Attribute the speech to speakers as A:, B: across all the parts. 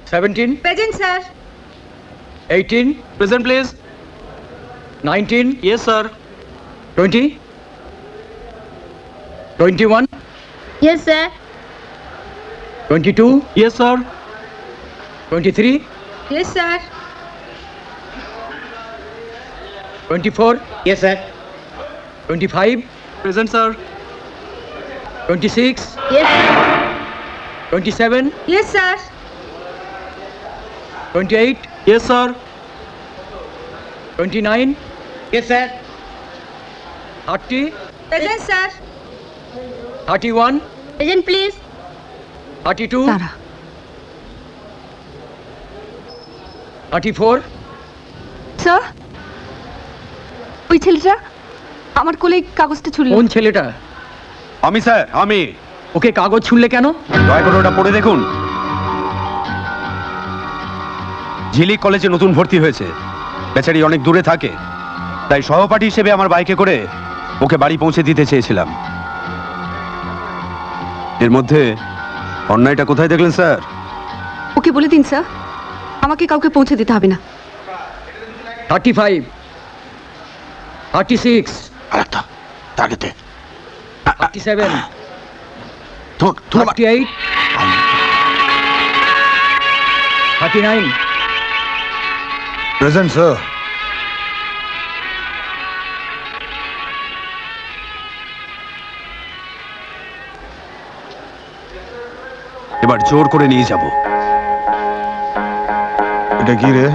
A: 17.
B: Present, sir.
A: 18.
C: Present, please.
A: 19.
C: Yes, sir.
A: 20. 21.
B: Yes, sir.
A: 22.
C: Yes, sir.
A: 23.
B: Yes, sir.
A: 24.
D: Yes, sir.
A: 25.
C: Present, sir.
A: 26.
B: Yes, sir.
A: 27.
B: Yes, sir.
A: 28.
C: Yes, sir.
A: 29.
D: Yes, sir.
A: 30.
B: Present, sir.
A: 31.
B: Present, please.
A: 32.
E: তারা
A: 34.
E: Sir ওই ছেলেটা আমার কোলে কাগজটা ছুড়ল।
A: কোন ছেলেটা?
F: আমি sir, আমি।
A: ওকে কাগজ ছুড়লে কেন?
F: দয়া করে ওটা পড়ে দেখুন। ঝিলিক কলেজে নতুন ভর্তি হয়েছে, বেচারি অনেক দূরে থাকে, তাই সহপাঠী হিসেবে আমার বাইকে করে ওকে বাড়ি পৌঁছে দিতে চেয়েছিলাম। এর মধ্যে অন্যায়টা কোথায় দেখলেন স্যার?
E: ওকে বলে দিন স্যার, আমাকে কাউকে পৌঁছে দিতে হবে না।
A: 35. 36.
G: আরেকটা টার্গেটে
A: 37.
G: ধর
A: 38. 39.
G: Present sir.
F: এবার জোর করে নিয়ে যাব।
G: এটা কি রে?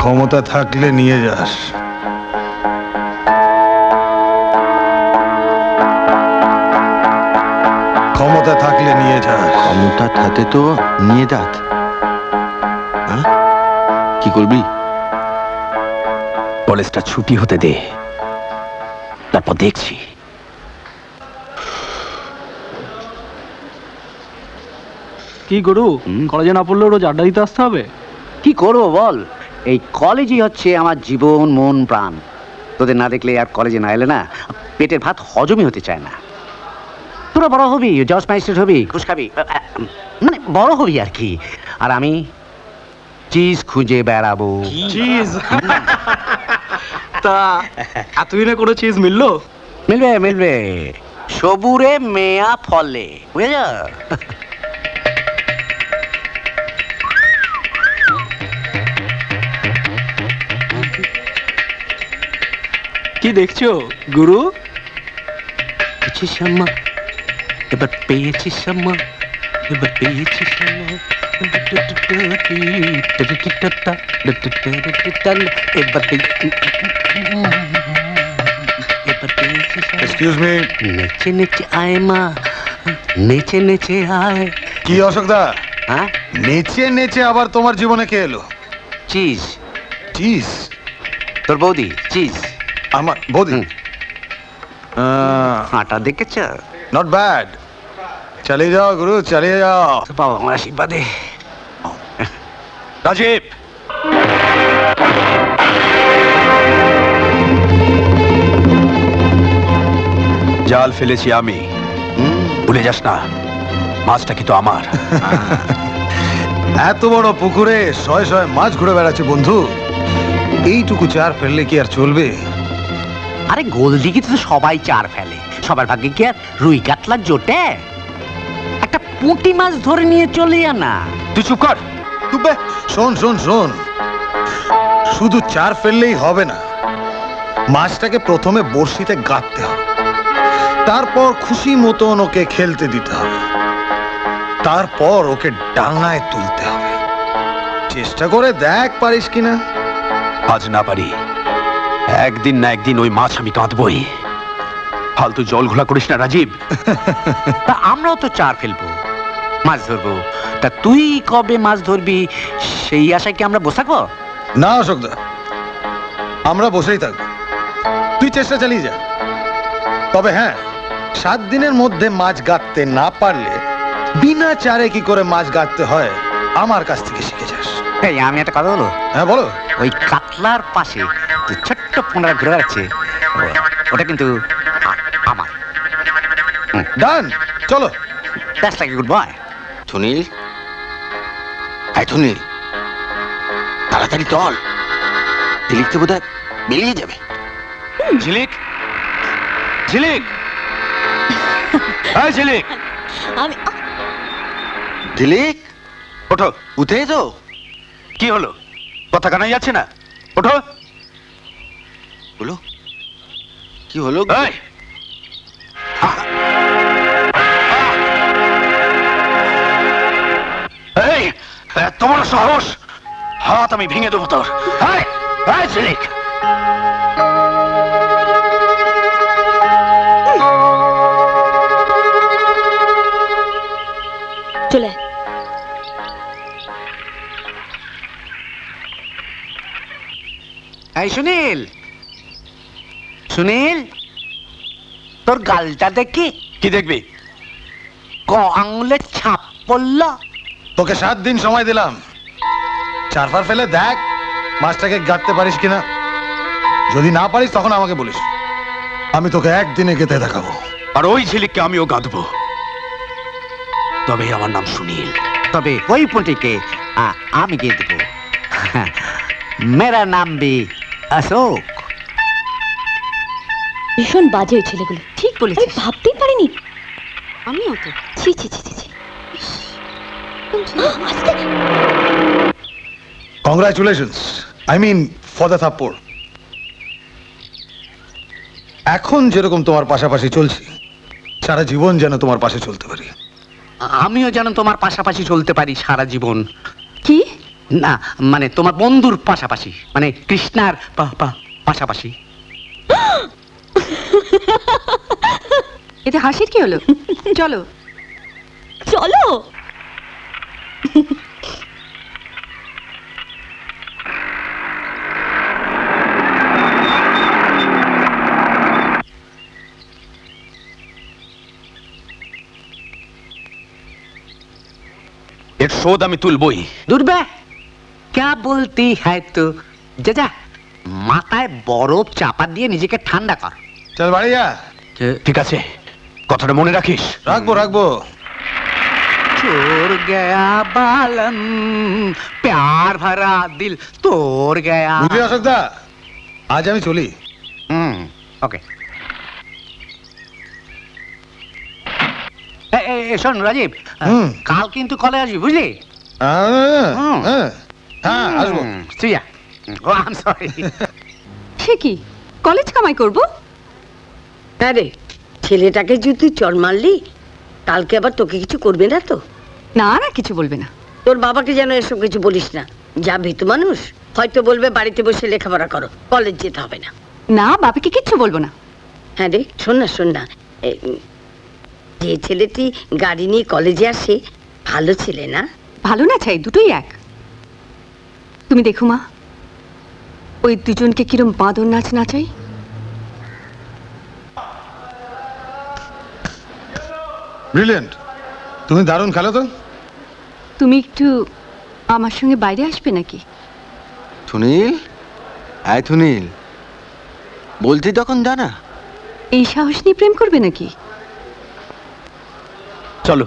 G: ক্ষমতা থাকলে নিয়ে যাস, ক্ষমতা থাকলে নিয়ে যাস।
H: ক্ষমতা থাকে তো নিয়ে যাত। হ্যাঁ কি করবি?
F: কলেজটা ছুটি হতে দে, তারপর দেখছি।
C: কি গুরু, কলেজে না পড়লেও রোজ আড্ডা দিতে আসতে হবে?
D: কি করবো বল, এই কলেজই হচ্ছে আমার জীবন, মন, প্রাণ। তোদের না দেখলে আর কলেজে না এলে না পেটের ভাত হজমই হতে চায় না। তোরা বড় হবি, জজ ম্যাজিস্ট্রেট হবি, ঘুষ খাবি, মানে বড় হবি আর কি। আর আমি চিজ খুঁজে বেড়াবো।
C: চিজ? তা এতদিনে কোনো চিজ মিললো?
D: মিলবে মিলবে, সবুরে মেয়া ফলে, বুঝে যা।
C: কি দেখছো গুরু?
H: কিছু সম্মা এবার পেয়েছি, সম্মা এবার পেয়েছি, সম্মা
G: এক্সকিউজ মি।
H: নেচে নেচে আয় মা, নেচে নেচে আয়।
G: কি অশোকদা,
D: হ্যাঁ
G: নেচে নেচে আবার তোমার জীবনে কে এলো?
D: Cheese,
G: cheese?
D: তোর বৌদি চিজ।
G: আমার বৌদি?
D: হাঁটা দেখেছ?
G: Not bad. চালিয়ে যাও গুরু, চালিয়ে যাও।
D: পাও আমার আশীর্বাদে।
F: রাজীব, জাল ফেলেছি আমি, ভুলে যাস না, মাছটা কিন্তু আমার।
G: এত বড় পুকুরে শয়ে শয়ে মাছ ঘুরে বেড়াচ্ছে বন্ধু, এইটুকু চার ফেললে কি আর চলবে?
D: আরে গোলদিঘিতে তো সবাই চার ফেলে, সবার ভাগ্যে কি আর রুই কাতলা জোটে? একটা পুঁটি মাছ ধরে নিয়ে চলে যা না।
F: তুই চুপ কর।
G: শোন শোন শোন, শুধু চার ফেললেই হবে না, মাছটাকে প্রথমে বড়শিতে গাঁথতে হবে, তারপর খুশি মতন ওকে খেলতে দিতে হবে, তারপর ওকে ডাঙায় তুলতে হবে। চেষ্টা করে দেখ পারিস কিনা।
F: আজ না পারি, একদিন না একদিন ওই মাছ আমি কাঁদবই। ফালতু জল ঘোলা করিস না রাজীব।
D: তা আমরাও তো চার ফেলবো, মাছ ধরবো, তা তুই কবে মাছ ধরবি সেই আশায় কি আমরা বসে থাকবো?
G: না অশোকদা, আমরা বসেই থাকবো, তুই চেষ্টা চালিয়ে যা। তবে হ্যাঁ, 7 দিনের মধ্যে মাছ গাঁথতে না পারলে বিনা চারে কি করে মাছ গাঁথতে হয় আমার কাছ থেকে শিখে যাস।
D: এই আমি একটা কথা বলো।
G: হ্যাঁ বলো।
D: ওই কাতলার পাশে যে ছোট্ট পোনা ঘুরে যাচ্ছে, ওটা কিন্তু আমার।
G: ডান, চলো।
D: That's like good boy.
H: Sunil, এই সুনীল, তাড়াতাড়ি চল, ঝিলিক তো বোধহয় বেরিয়ে যাবে।
F: ঝিলিক, ঝিলিক, এই ঝিলিক,
B: আমি
H: ঝিলিক,
F: ওঠো।
H: উঠে এসো।
F: কি হলো? কথা কানাই যাচ্ছে না? ওঠো।
H: বলো, কি হলো?
F: এই, এই, তোমার সাহস, হাত আমি ভেঙে দেবো তোর। এই, এই ঝিলিক,
B: চলে
D: এই সুনীল, সুনীল, তোর গালটা দেখি
F: কি দেখবি?
D: আঙুলের ছাপ পড়ল।
G: তোকে 7 দিন সময় দিলাম, 4 ফেলে দেখ মাছটাকে গাঁটতে পারিস কিনা। যদি না পারিস তখন আমাকে বলিস, আমি তোকে একদিনে গেতে দেখাবো।
F: আর ওই ঝিলিককে আমিও গাঁদবো, তবে আমার নাম সুনীল।
D: তবে ওই পুঁটিকে আমি দিয়ে দেবো। মেরা নাম ভি অশোক।
B: ভীষণ বাজে ওই ছেলেগুলো।
E: ঠিক বলেছিস।
B: ভাবতেই পারিনি।
E: আমিও তো।
B: ছি ছি ছি ছি ছি।
G: Congratulations, I mean for the থাপ্পড়। এখন যেরকম তোমার পাশাপাশি চলছি, সারা জীবন যেন তোমার পাশে চলতে পারি।
D: আমিও যেন তোমার পাশাপাশি চলতে পারি সারা জীবন।
E: কি?
D: না মানে তোমার বন্ধুর পাশাপাশি, মানে কৃষ্ণার পাশাপাশি।
E: এতে হাসির কি হলো? চলো।
B: চলো।
F: এর শোধ আমি তুলবই।
D: দুর্বে ক্যা বলতি হ্যায় তো। যা মাথায় বরফ চাপা দিয়ে নিজেকে ঠান্ডা কর।
G: চল বাড়ি যা।
F: ঠিক আছে, কথাটা মনে রাখিস।
G: রাখবো রাখবো।
D: छोड़ गया बालम प्यार भरा दिल तोड़ गया।
G: বুঝলি অশোক দা, আজ আমি চলি।
D: ওকে। শোন রাজীব, কাল কিন্তু কলেজ আসবি বুঝলি?
G: হ্যাঁ আসবো।
D: তুই যা। ও আই এম সরি।
E: সে কি, কলেজ কামাই করব?
B: আরে ছেলেটাকে যদি তুই চড় মারলি, কালকে আবার তোকে কিছু করবে না তো?
E: না না, কিছু বলবে না।
B: তোর বাবাকে যেন এসব কিছু বলিস না। যা ভীতু মানুষ, হয়তো বলবে বাড়িতে বসে লেখাপড়া করো, কলেজ যেতে হবে না।
E: না, বাবাকে কিচ্ছু বলবো না।
B: হ্যাঁ রে, শোন না যে ছেলেটি গাড়ি নিয়ে কলেজে আসে, ভালো ছেলে না?
E: ভালো না চাই, দুটোই এক। তুমি দেখো মা, ওই দুজনকে কিরম বাঁদর নাচ নাচাই।
G: ব্রিলিয়েন্ট, তুমি দারুণ খেলো তো।
E: তুমি একটু আমার সঙ্গে বাইরে আসবে নাকি?
H: সুনীল, এই সুনীল, বলছি তখন জানা।
E: এই সাহস নিয়ে প্রেম করবে নাকি?
F: চলো।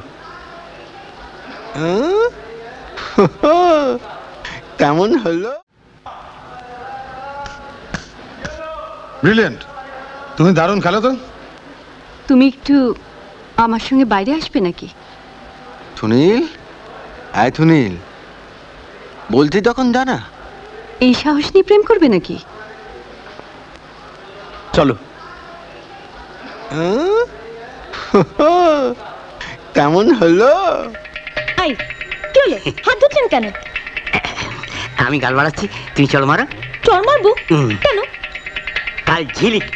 H: কেমন হলো?
G: ব্রিলিয়েন্ট, তুমি দারুণ খেলো তো।
E: তুমি একটু আমার সঙ্গে বাইরে আসবে নাকি?
H: সুনীল, এই সুনীল, বলছি তখন জানা।
E: এই সাহস নিয়ে প্রেম করবে নাকি?
F: চলো।
H: কেমন হলো?
B: আই কি হলো, হাত ধরছেন কেন?
D: আমি গাল বাড়াচ্ছি, তুমি চড় মারো।
B: চড় মারবো কেন?
D: কাল ঝিলিক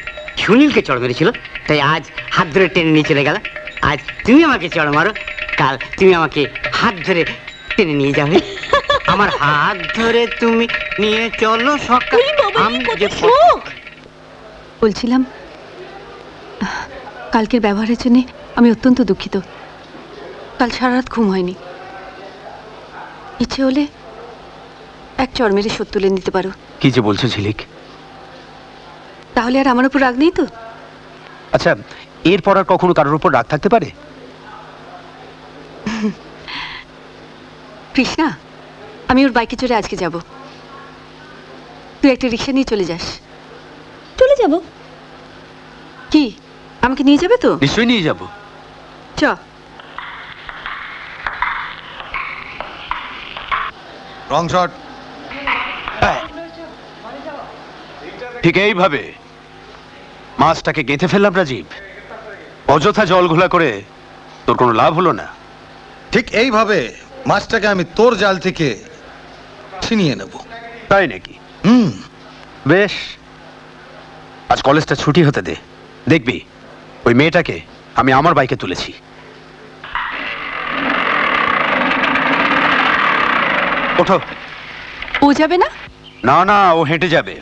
D: সুনীলকে চড় মেরেছিল, তাই আজ হাত ধরে টেনে নিয়ে চলে গেল। আজ তুমি আমাকে চড় মারো, কাল তুমি আমাকে হাত ধরে টেনে নিয়ে যাবে। আমার হাত ধরে তুমি নিয়ে চলো সকাল। আমি যে
E: বলছিলাম, কালকের ব্যবহারের জন্য আমি অত্যন্ত দুঃখিত। কাল সারা রাত ঘুম হয়নি। ইচ্ছে হলে এক চড় মেরে শোধ তুলে নিতে পারো।
F: কি যে বলছো ঝিলিক?
E: তাহলে আর আমার উপর রাগ নেই তো?
F: আচ্ছা, এরপর আর কখনো কারোর উপর রাগ থাকতে পারে?
E: কৃষ্ণা, আমি ওর বাইকে চড়ে আজকে যাব। তুই একটা রিক্সা নিয়ে চলে যাস।
I: চলে যাব?
E: কি, আমাকে নিয়ে যাবে তো?
F: নিশ্চয়ই নিয়ে যাব।
E: চ।
G: রং শট।
F: ঠিক এইভাবে মাছটাকে গেঁথে ফেললাম রাজীব। অযথা জল ঘোলা করে তোর কোনো লাভ হলো না।
G: ঠিক এইভাবে মাছটাকে আমি তোর জাল থেকে ছিনিয়ে নেব।
F: তাই নাকি?
G: হুম।
F: বেশ, আজ কলেজটা ছুটি হতে দে, দেখবি ওই মেয়েটাকে আমি আমার বাইকে তুলেছি। ওঠো।
E: ও যাবে না?
F: না না, ও হেঁটে যাবে।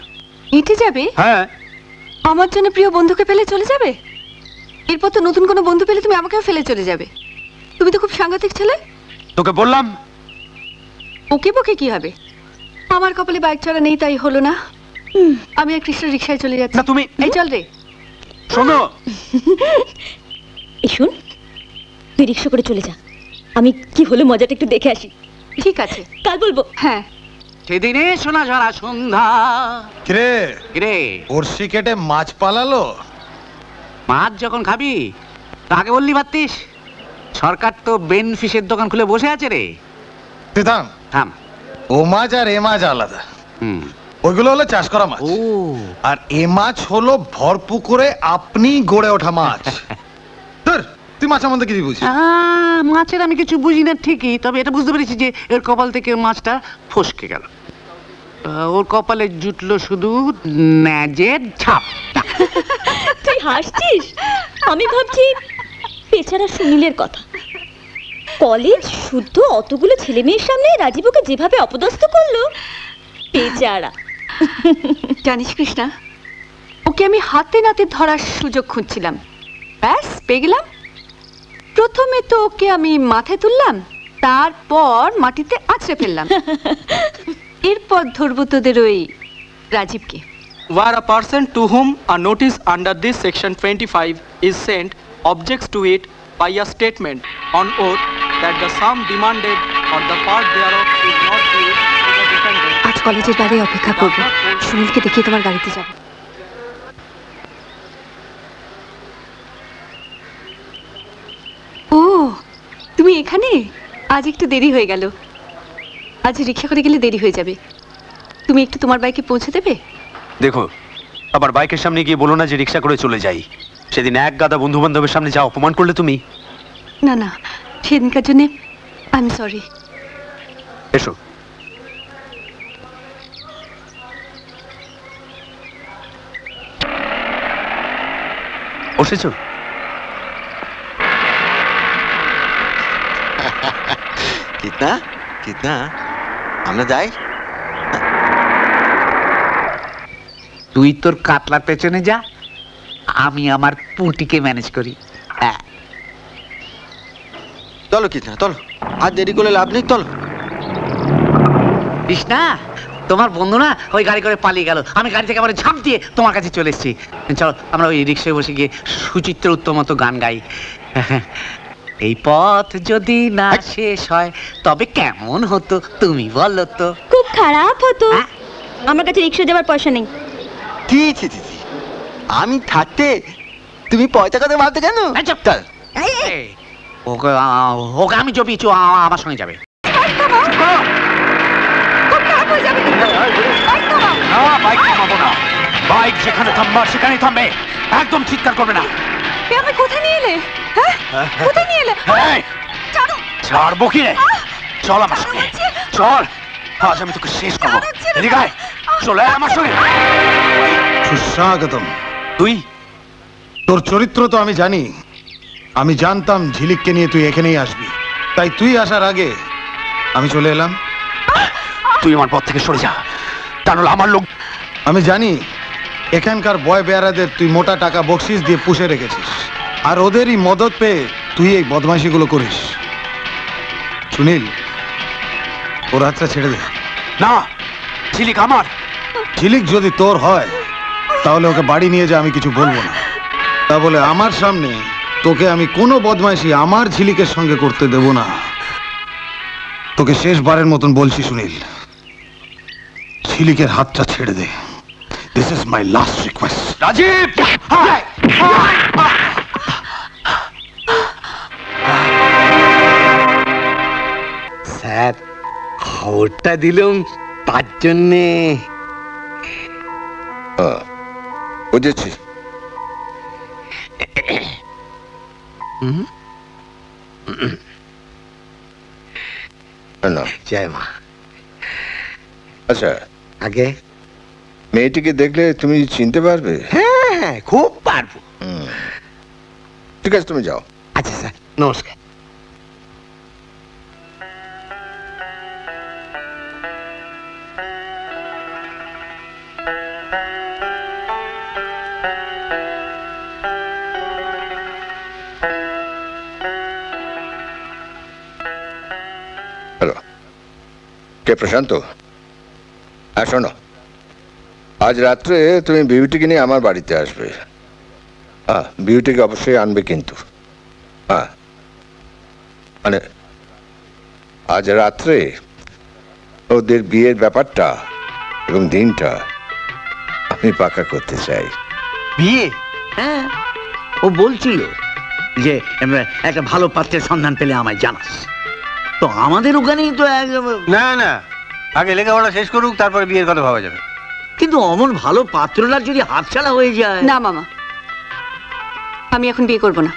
E: হেঁটে যাবে?
F: হ্যাঁ।
E: আমার জন্য প্রিয় বন্ধুকে ফেলে চলে যাবে? এরপর তো নতুন কোনো বন্ধু পেলে তুমি আমাকেও ফেলে চলে যাবে। তুমি তো খুব সাংঘাতিক ছেলে।
F: তোকে বললাম।
E: ওকে বকে কি হবে? আমার কপালে বাইক চড়া নেই, তাই হলো না। আমি আর কৃষ্ণ রিক্সায় চলে যাচ্ছি।
F: না তুমি।
E: এই চল রে।
F: শোনো।
I: এই শোন, তুই রিক্সা করে চলে যা, আমি কি হলো মজাটা একটু দেখে আসি।
E: ঠিক আছে,
I: কাল বলবো।
E: হ্যাঁ।
D: সেদিনে সোনা ঝরা সন্ধ্যা।
G: কিরে
D: কিরে,
G: বড়শি কেটে মাছ পালালো?
D: মাছ যখন খাবি তা আগে বললি পারতিস। সরকার তো বেন ফিশের দোকান খুলে বসে আছে রে।
G: তুই থাম।
D: থাম।
G: ও মাছ আর এ মাছ আলাদা।
D: হুম।
G: ওইগুলো হলো চাষ করা মাছ, আর এ মাছ হলো ভর পুকুরে আপনি গড়ে ওঠা মাছ। ধুর, তুই মাছের মধ্যে কি বুঝিস?
D: মাছের আমি কিছু বুঝি না ঠিকই, তবে এটা বুঝতে পেরেছি যে এর কপাল থেকে মাছটা ফসকে গেল। ওর কপালে জুটলো শুধু ন্যাজের ছাপ।
I: তুই হাসছিস? আমি ভাবছি বেচারা সুনীলের কথা। কলেজ শুদ্ধ অতগুলো ছেলে মেয়ের সামনে রাজীব ওকে যেভাবে অপদস্থ করলো, বেচারা।
E: জানিস কৃষ্ণা, ওকে আমি হাতে নাতে ধরার সুযোগ খুঁজছিলাম, ব্যাস পেয়ে গেলাম। প্রথমে তো ওকে আমি মাথায় তুললাম, তারপর মাটিতে আছড়ে ফেললাম। এরপর ধরবো তোদের ওই রাজীবকে।
C: Where a person to whom a notice under this section 25 is sent objects to it by a statement on oath that the sum demanded or the part thereof is not due to the defendant.
E: আজ কলেজের বাইরে অপেক্ষা করবো, সুনীলকে দেখিয়ে তোমার গাড়িতে যাব। ও, তুমি এখানে? আজ একটু দেরি হয়ে গেল। আজ রিক্সা করে গেলে দেরি হয়ে যাবে। তুমি একটু তোমার বাইকে পৌঁছে দেবে?
F: দেখো, আবার বাইকের সামনে গিয়ে বলো না যে রিক্সা করে চলে যাই। সেদিন এক গাদা বন্ধু বান্ধবের সামনে যা অপমান করলে তুমি।
E: না না, সেদিনকার জন্য আই এম সরি।
F: এসো। বসেছো?
H: কিতনা কিতনা, আমরা যাই।
D: তুই তোর কাতলার পেছনে যা, আমি আমার পুঁটিকে ম্যানেজ করি।
H: চলো কিতনা, চলো, আর দেরি করলে লাভ নেই, চলো।
D: কৃষ্ণা, তোমার বন্ধু না ওই গাড়ি করে পালিয়ে গেল, আমি গাড়ি থেকে আবার ঝাঁপ দিয়ে তোমার কাছে চলে এসেছি। চলো আমরা ওই রিক্সায় বসে গিয়ে সুচিত্র উত্তম মতো গান গাই। এই পথ যদি না শেষ হয় তবে কেমন হতো তুমি বলো তো?
I: খুব খারাপ হতো। আমার কাছে রিক্সা যাওয়ার পয়সা নেই।
H: ছি ছি ছি ছি, আমি থাকতে তুমি পয়সা কথা ভাবতে কেন? চল।
D: ওকে ওকে আমি জপিয়েছি, আমার সঙ্গে যাবে।
F: বাইক থামাবো না। বাইক যেখানে থামবার সেখানেই থামবে, একদম চিৎকার করবে না।
E: আপনি কোথায় নিয়ে এলে? হ্যাঁ, কোথায় নিয়ে এলে?
F: ছাড়বো কি রে? চল আমার সঙ্গে, চল। আজ আমি তোকে শেষ করবো। এদিকে আয়, চলে আয় আমার সঙ্গে।
G: সুস্বাগতম।
F: তুই?
G: তোর চরিত্র তো আমি জানি। আমি জানতাম ঝিলিককে নিয়ে তুই এখানেই আসবি, তাই তুই আসার আগে আমি চলে এলাম।
F: তুই আমার পথ থেকে সরে যা, তা নাহলে আমার লোক।
G: আমি জানি এখানকার বয় বেয়ারাদের তুই মোটা টাকা বকশিস দিয়ে পুষে রেখেছিস, আর ওদেরই মদত পেয়ে তুই এই বদমাইশিগুলো করিস। সুনীল, ওর হাতটা ছেড়ে দে।
F: না, ঝিলিক আমার।
G: ঝিলিক যদি তোর হয় তাহলে ওকে বাড়ি নিয়ে যা, আমি কিছু বলবো না। তা বলে আমার সামনে তোকে আমি কোনো বদমাইশি আমার ঝিলিকের সঙ্গে করতে দেব না। তোকে শেষবারের মতন বলছি সুনীল, ঝিলিকের হাতটা ছেড়ে দে। This is my last request.
F: Rajiv!
D: Sir, খবরটা দিলাম তার জন্যে।
H: বুঝেছি। না,
D: জয় মা।
H: আচ্ছা,
D: আগে
H: মেয়েটিকে দেখলে তুমি চিনতে পারবে?
D: হ্যাঁ, খুব পারবো।
H: ঠিক আছে, তুমি যাও।
D: আচ্ছা স্যার, নমস্কার।
H: হ্যালো, কে প্রশান্ত? হ্যাঁ শোনো, আজ রাত্রে তুমি বিউটিকে নিয়ে আমার বাড়িতে আসবে। হ্যাঁ, বিউটিকে অবশ্যই আনবে কিন্তু। হ্যাঁ, মানে আজ রাত্রে ওদের বিয়ের ব্যাপারটা এবং দিনটা আমি পাকা করতে চাই।
D: বিয়ে? হ্যাঁ, ও বলছিল যে একটা ভালো পাত্রের সন্ধান পেলে আমায় জানাস। তো আমাদের ওখানেই তো
F: না না, আগে লেখাপড়া শেষ করুক, তারপরে বিয়ের কথা ভাবা যাবে।
D: কিন্তু অমন ভালো পাত্রটা যদি হাতছাড়া হয়ে যায়।
E: না মামা, আমি এখন বিয়ে করব না।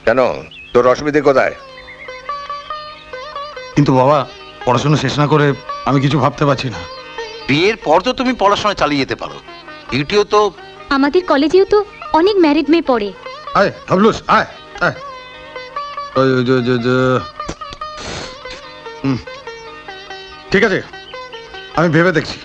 H: কেন, তোর অসুবিধে কোথায়?
G: কিন্তু বাবা, পড়াশোনা শেষ না করে আমি কিছু ভাবতে পারছি না।
J: বিয়ের পর তো তুমি পড়াশোনা চালিয়ে যেতে পারো। ডিউটিও তো
I: আমাদের কলেজেও তো অনেক ম্যারিড মেয়ে পড়ে।
G: আয় হাবলুস, আয় আয়। ঠিক আছে, আমি ভেবে দেখছি।